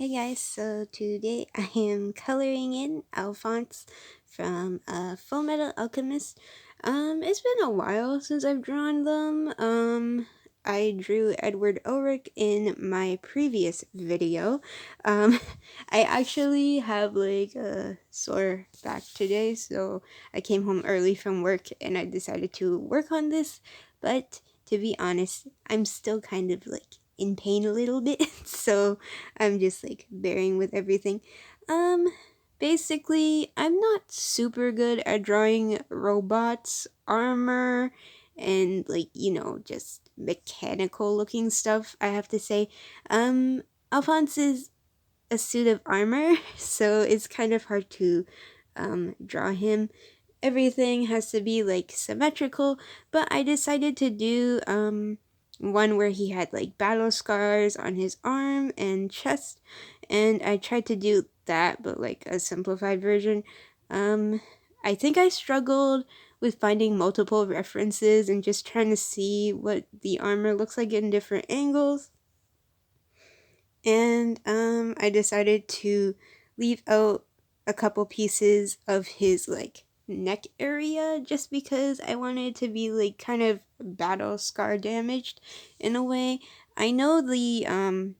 Hey guys, so today I am coloring in Alphonse from Fullmetal Alchemist. It's been a while since I've drawn them. I drew Edward Elric in my previous video. Um, I actually have like a sore back today, so I came home early from work and I decided to work on this. But to be honest, I'm still kind of like in pain a little bit, so I'm just like bearing with everything. Um, Basically, I'm not super good at drawing robots, armor, and like, just mechanical looking stuff, I have to say. Alphonse is a suit of armor, so it's kind of hard to draw him. Everything has to be like symmetrical, but I decided to do one where he had like battle scars on his arm and chest, and I tried to do that but like a simplified version. um I think I struggled with finding multiple references and just trying to see what the armor looks like in different angles, and I decided to leave out a couple pieces of his like neck area just because I wanted it to be like kind of battle scar damaged in a way. I know the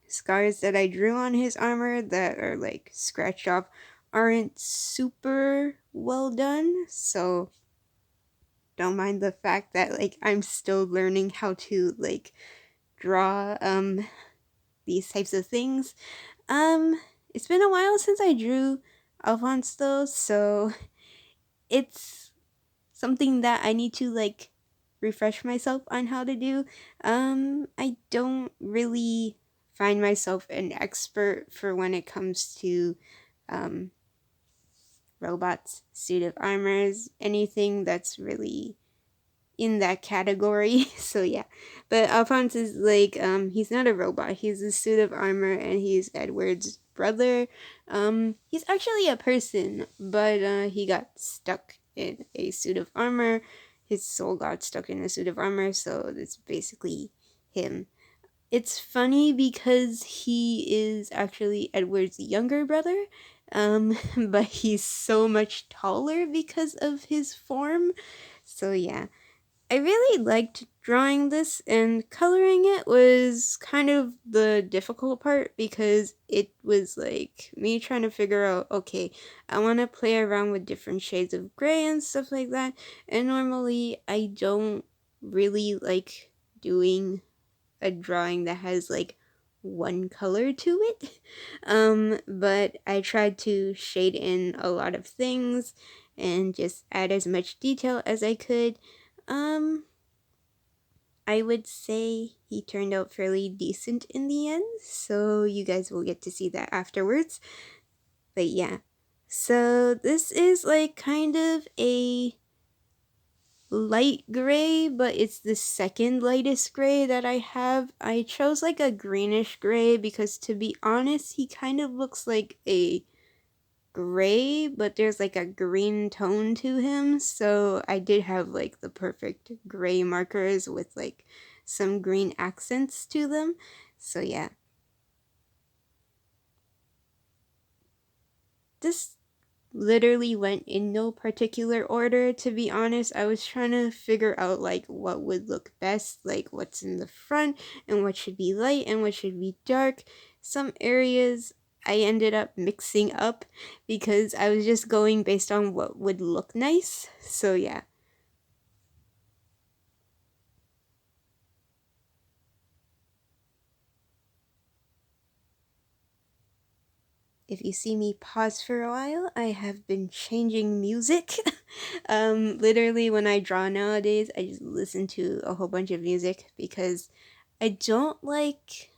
scars that I drew on his armor that are like scratched off aren't super well done, so don't mind the fact that like I'm still learning how to like draw these types of things. Um, it's been a while since I drew Alphonse though, so it's something that I need to like refresh myself on how to do. I don't really find myself an expert for when it comes to um robots, suit of armors, anything that's really in that category. So yeah. But Alphonse is like he's not a robot. He's a suit of armor and he's Edward's brother. He's actually a person, but he got stuck in a suit of armor. His soul got stuck in a suit of armor, so that's basically him. It's funny because he is actually Edward's younger brother, but he's so much taller because of his form. So yeah, I really liked drawing this, and coloring it was kind of the difficult part because it was like me trying to figure out, okay, I want to play around with different shades of gray and stuff like that. And normally I don't really like doing a drawing that has like one color to it. But I tried to shade in a lot of things and just add as much detail as I could. Um, I would say he turned out fairly decent in the end, so you guys will get to see that afterwards. But yeah, so this is like kind of a light gray, but it's the second lightest gray that I have. I chose like a greenish gray because, to be honest, he kind of looks like a gray, but there's like a green tone to him. So I did have like the perfect gray markers with like some green accents to them. So yeah. This literally went in no particular order, to be honest. I was trying to figure out like what would look best, like what's in the front and what should be light and what should be dark. Some areas I ended up mixing up because I was just going based on what would look nice. So yeah. If you see me pause for a while, I have been changing music. Literally, when I draw nowadays, I just listen to a whole bunch of music because I don't like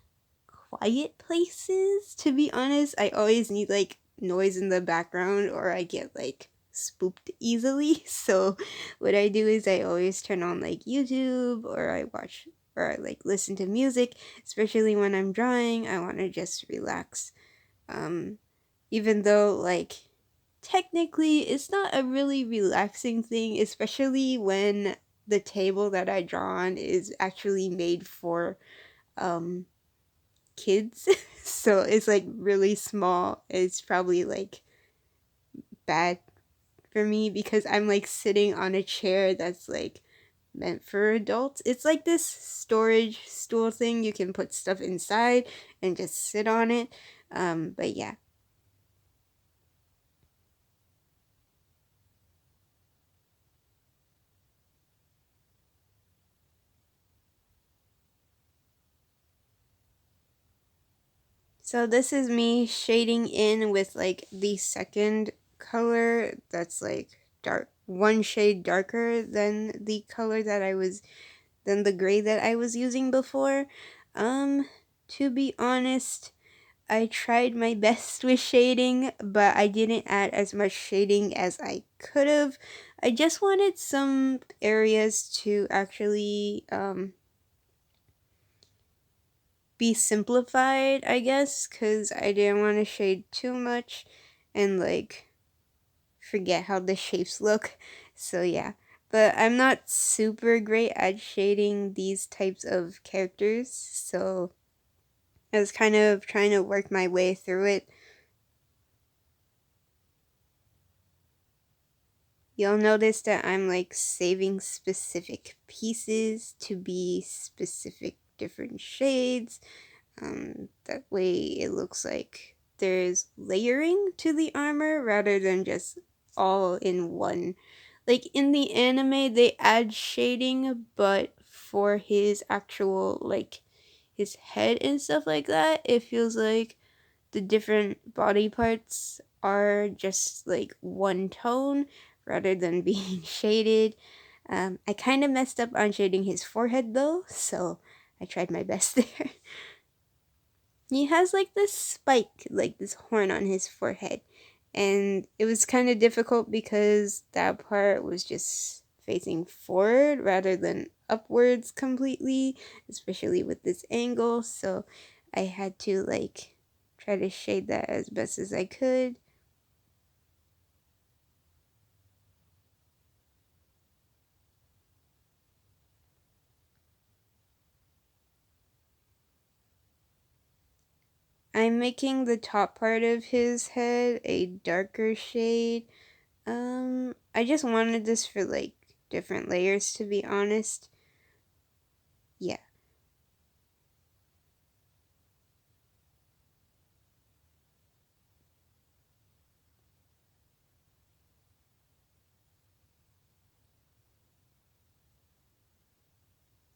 quiet places, to be honest. I always need like noise in the background or I get like spooked easily. So what I do is I always turn on like YouTube, or I watch or I like listen to music, especially when I'm drawing. I want to just relax. Um Even though like technically it's not a really relaxing thing, especially when the table that I draw on is actually made for um kids. So it's like really small. It's probably like bad for me because I'm like sitting on a chair that's like meant for adults. It's like this storage stool thing. You can put stuff inside and just sit on it. But yeah. So this is me shading in with like the second color that's like dark, one shade darker than the color that I was, than the gray that I was using before. Um, to be honest, I tried my best with shading, but I didn't add as much shading as I could have. I just wanted some areas to actually be simplified, I guess, because I didn't want to shade too much and like forget how the shapes look. So yeah. But I'm not super great at shading these types of characters, so I was kind of trying to work my way through it. You'll notice that I'm like saving specific pieces to be specific different shades. That way it looks like there's layering to the armor rather than just all in one. Like in the anime, they add shading, but for his actual, like, his head and stuff like that, it feels like the different body parts are just like one tone rather than being shaded. I kind of messed up on shading his forehead though, so I tried my best there. He has like this spike, like this horn on his forehead. And it was kind of difficult because that part was just facing forward rather than upwards completely, especially with this angle. So I had to like try to shade that as best as I could. I'm making the top part of his head a darker shade. I just wanted this for like different layers, to be honest. Yeah.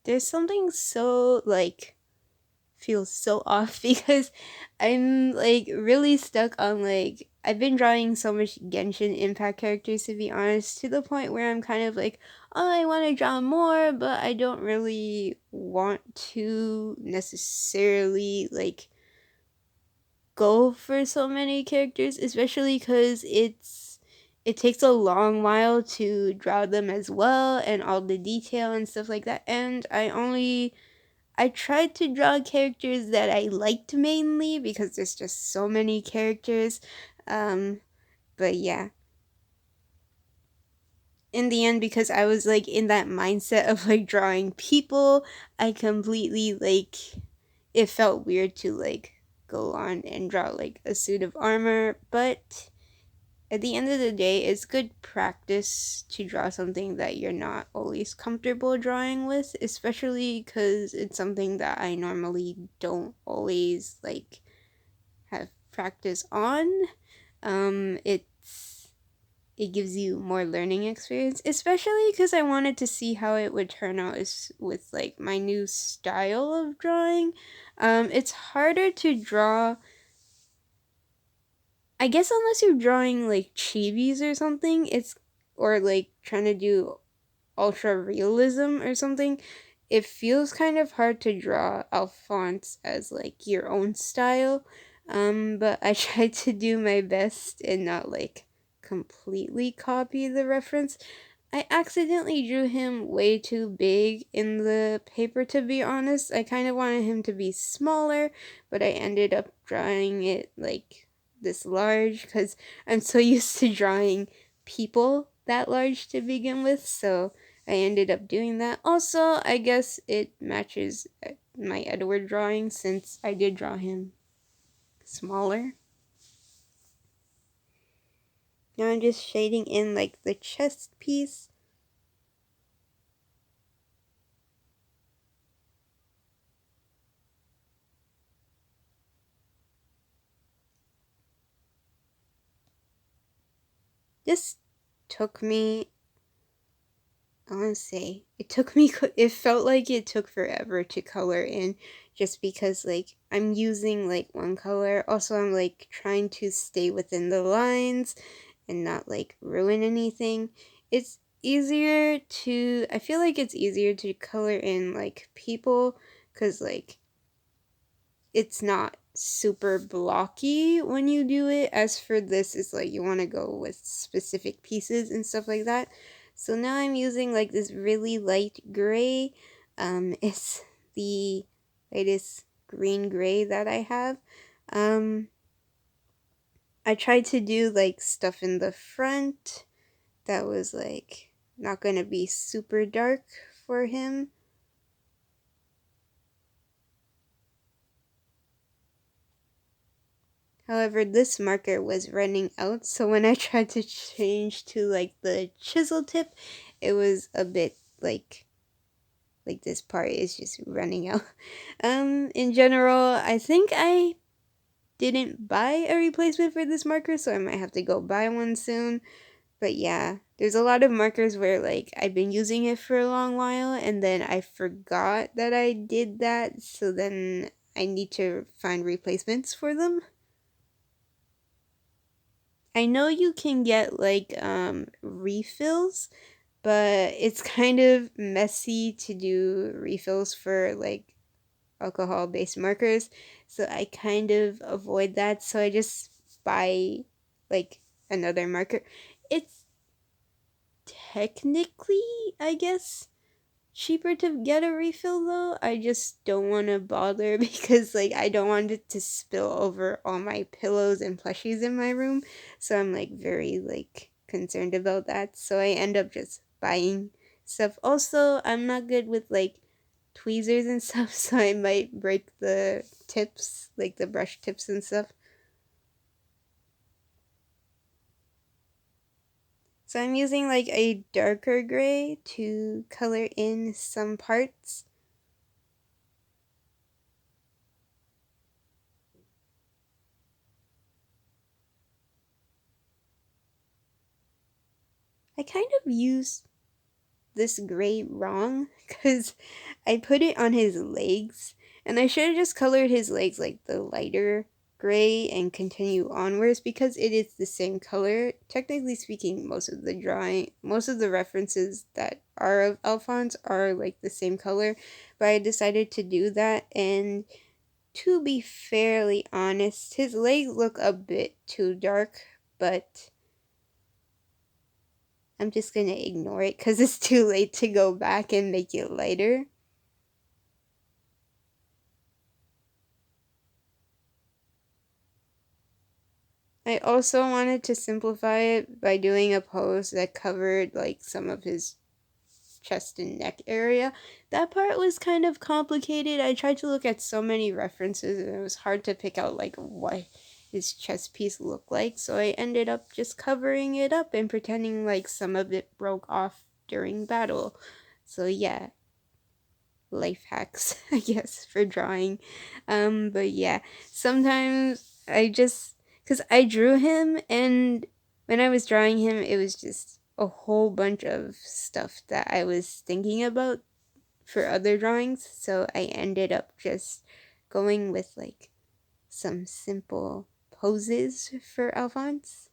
There's something so like feels so off because I'm like really stuck on like I've been drawing so much Genshin Impact characters, to be honest, to the point where I'm kind of like, oh, I want to draw more, but I don't really want to necessarily like go for so many characters, especially because it takes a long while to draw them as well and all the detail and stuff like that. And I tried to draw characters that I liked mainly because there's just so many characters. Um, but yeah, in the end, because I was like in that mindset of like drawing people, I completely like it felt weird to like go on and draw like a suit of armor, but at the end of the day, it's good practice to draw something that you're not always comfortable drawing with, especially because it's something that I normally don't always like have practice on. It gives you more learning experience, especially because I wanted to see how it would turn out with like my new style of drawing. It's harder to draw, I guess, unless you're drawing like chibis or something. It's or like trying to do ultra realism or something. It feels kind of hard to draw Alphonse as like your own style. But I tried to do my best and not like completely copy the reference. I accidentally drew him way too big in the paper, to be honest. I kind of wanted him to be smaller, but I ended up drawing it like this large because I'm so used to drawing people that large to begin with, so I ended up doing that. Also, I guess it matches my Edward drawing since I did draw him. smaller. Now I'm just shading in like the chest piece. This took me, I want to say, it felt like it took forever to color in just because, like, I'm using, like, one color. Also, I'm, like, trying to stay within the lines and not, like, ruin anything. I feel like it's easier to color in, like, people because, like, it's not super blocky when you do it. As for this, it's like you want to go with specific pieces and stuff like that. So now I'm using like this really light gray. It's the latest green gray that I have. Um, I tried to do like stuff in the front that was like not gonna be super dark for him. However, this marker was running out, so when I tried to change to like the chisel tip, it was a bit like this part is just running out. In general, I think I didn't buy a replacement for this marker, so I might have to go buy one soon. But yeah, there's a lot of markers where like I've been using it for a long while and then I forgot that I did that, so then I need to find replacements for them. I know you can get like refills, but it's kind of messy to do refills for like alcohol based markers, so I kind of avoid that. So I just buy like another marker. It's technically, I guess, cheaper to get a refill though. I just don't want to bother because like I don't want it to spill over all my pillows and plushies in my room. So I'm like very like concerned about that. So I end up just buying stuff. Also, I'm not good with like tweezers and stuff, so I might break the tips, like the brush tips and stuff. So I'm using like a darker gray to color in some parts. I kind of use this gray wrong because I put it on his legs and I should have just colored his legs like the lighter gray and continue onwards because it is the same color. Technically speaking, most of the references that are of Alphonse are like the same color, but I decided to do that, and to be fairly honest, his legs look a bit too dark, but I'm just gonna ignore it because it's too late to go back and make it lighter. I also wanted to simplify it by doing a pose that covered like some of his chest and neck area. That part was kind of complicated. I tried to look at so many references and it was hard to pick out like what his chest piece looked like. So I ended up just covering it up and pretending like some of it broke off during battle. So yeah, life hacks, I guess, for drawing. But yeah, sometimes because I drew him, and when I was drawing him, it was just a whole bunch of stuff that I was thinking about for other drawings. So I ended up just going with like some simple poses for Alphonse.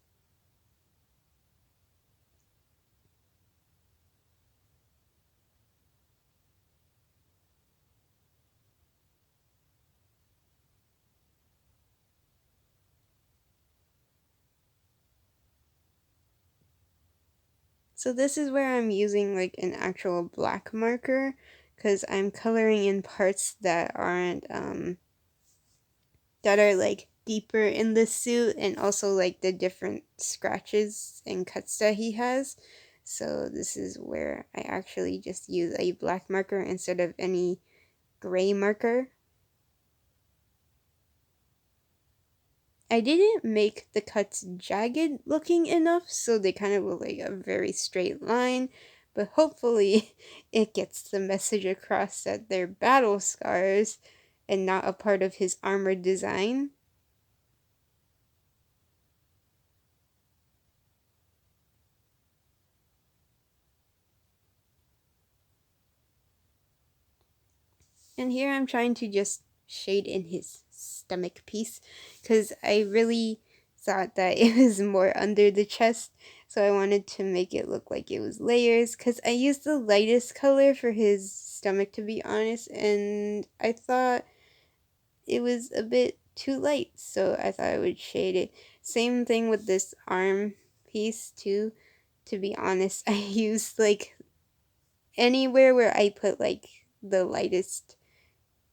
So this is where I'm using like an actual black marker because I'm coloring in parts that are like deeper in the suit and also like the different scratches and cuts that he has. So this is where I actually just use a black marker instead of any gray marker. I didn't make the cuts jagged looking enough, so they kind of look like a very straight line, but hopefully it gets the message across that they're battle scars and not a part of his armor design. And here I'm trying to just shade in his stomach piece because I really thought that it was more under the chest. So I wanted to make it look like it was layers because I used the lightest color for his stomach, to be honest. And I thought it was a bit too light. So I thought I would shade it. Same thing with this arm piece too. To be honest, I used like anywhere where I put like the lightest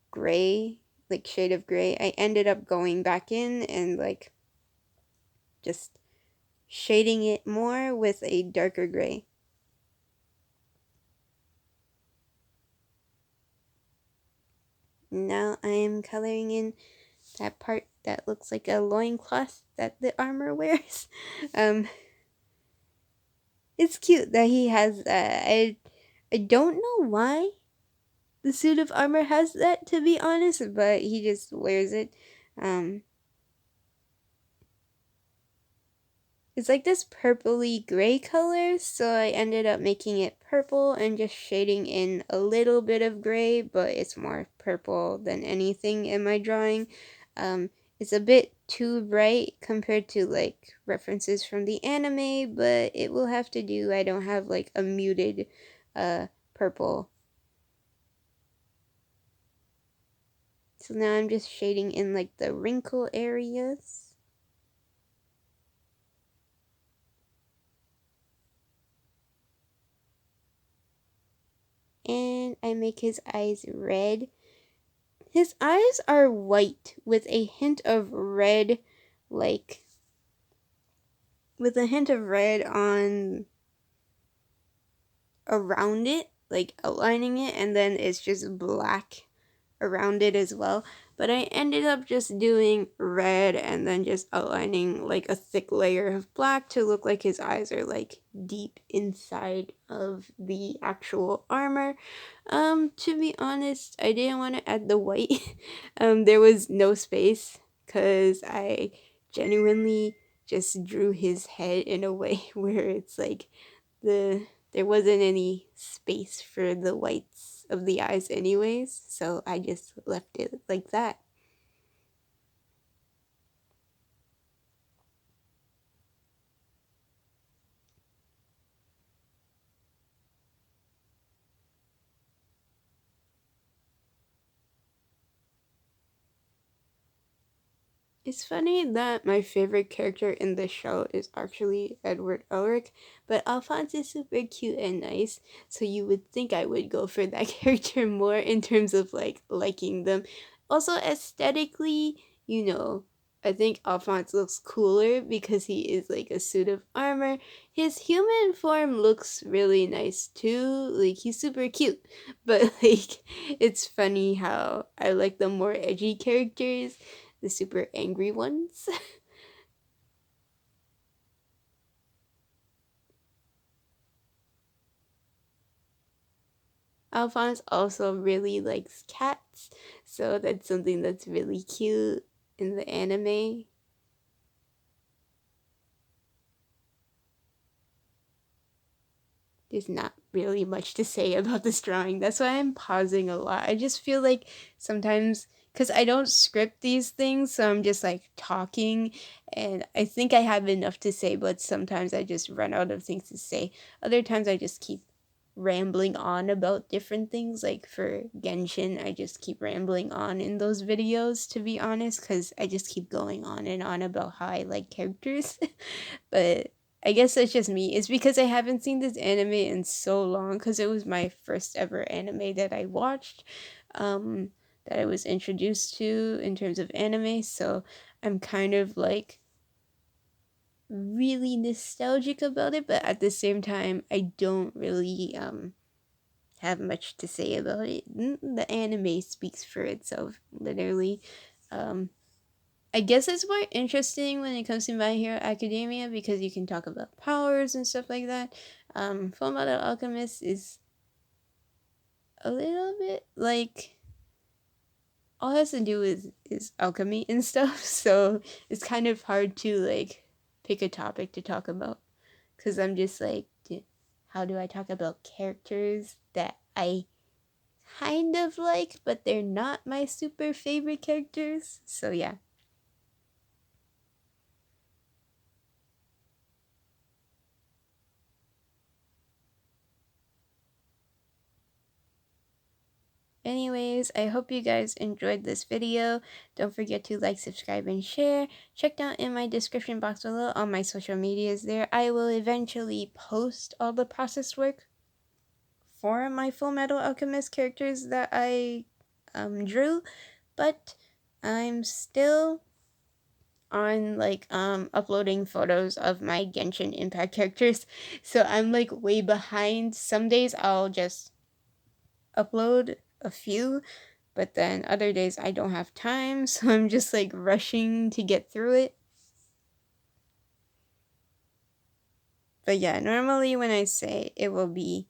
gray, like shade of gray, I ended up going back in and like just shading it more with a darker gray. Now I am coloring in that part that looks like a loincloth that the armor wears. Um, it's cute that he has that. I don't know why the suit of armor has that, to be honest, but he just wears it. Um, It's like this purpley gray color, so I ended up making it purple and just shading in a little bit of gray, but it's more purple than anything in my drawing. It's a bit too bright compared to like references from the anime, but it will have to do. I don't have like a muted purple. So now I'm just shading in like the wrinkle areas. And I make his eyes red. His eyes are white with a hint of red, like, with a hint of red on around it, like outlining it, and then it's just black around it as well. But I ended up just doing red and then just outlining like a thick layer of black to look like his eyes are like deep inside of the actual armor. To be honest, I didn't want to add the white. There was no space because I genuinely just drew his head in a way where it's like there wasn't any space for the whites of the eyes anyways, so I just left it like that. It's funny that my favorite character in the show is actually Edward Elric, but Alphonse is super cute and nice, so you would think I would go for that character more in terms of like liking them. Also, aesthetically, you know, I think Alphonse looks cooler because he is like a suit of armor. His human form looks really nice too, like he's super cute, but like it's funny how I like the more edgy characters, the super angry ones. Alphonse also really likes cats, so that's something that's really cute in the anime. There's not really much to say about this drawing. That's why I'm pausing a lot. I just feel like sometimes, because I don't script these things, so I'm just like talking, and I think I have enough to say, but sometimes I just run out of things to say. Other times I just keep rambling on about different things. Like for Genshin, I just keep rambling on in those videos, to be honest, because I just keep going on and on about how I like characters. But I guess that's just me. It's because I haven't seen this anime in so long because it was my first ever anime that I watched, that I was introduced to in terms of anime. So I'm kind of like really nostalgic about it, but at the same time, I don't really have much to say about it. The anime speaks for itself, literally. Um, I guess it's more interesting when it comes to My Hero Academia because you can talk about powers and stuff like that. Fullmetal Alchemist is a little bit like all it has to do is alchemy and stuff, so it's kind of hard to like pick a topic to talk about because I'm just like, how do I talk about characters that I kind of like, but they're not my super favorite characters? So yeah. Anyways, I hope you guys enjoyed this video. Don't forget to like, subscribe, and share. Check down in my description box below all my social medias there. I will eventually post all the process work for my Fullmetal Alchemist characters that I drew, but I'm still on like uploading photos of my Genshin Impact characters, so I'm like way behind. Some days I'll just upload a few, but then other days I don't have time, so I'm just like rushing to get through it. But yeah, normally when I say it will be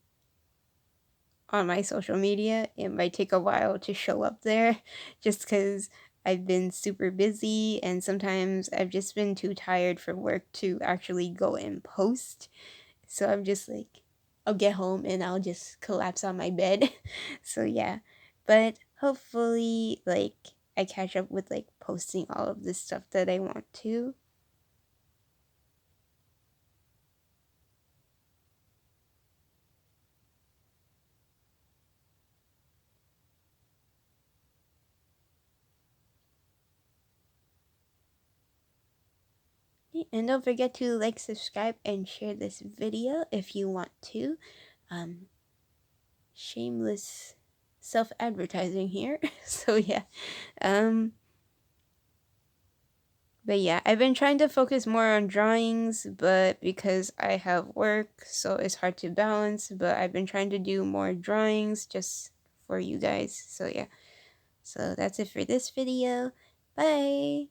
on my social media, it might take a while to show up there just because I've been super busy and sometimes I've just been too tired for work to actually go and post. So I'm just like, I'll get home and I'll just collapse on my bed. So yeah, but hopefully like I catch up with like posting all of this stuff that I want to. And don't forget to like, subscribe, and share this video if you want to. Shameless self-advertising here. So yeah. But yeah, I've been trying to focus more on drawings, but because I have work, so it's hard to balance. But I've been trying to do more drawings just for you guys. So yeah. So that's it for this video. Bye!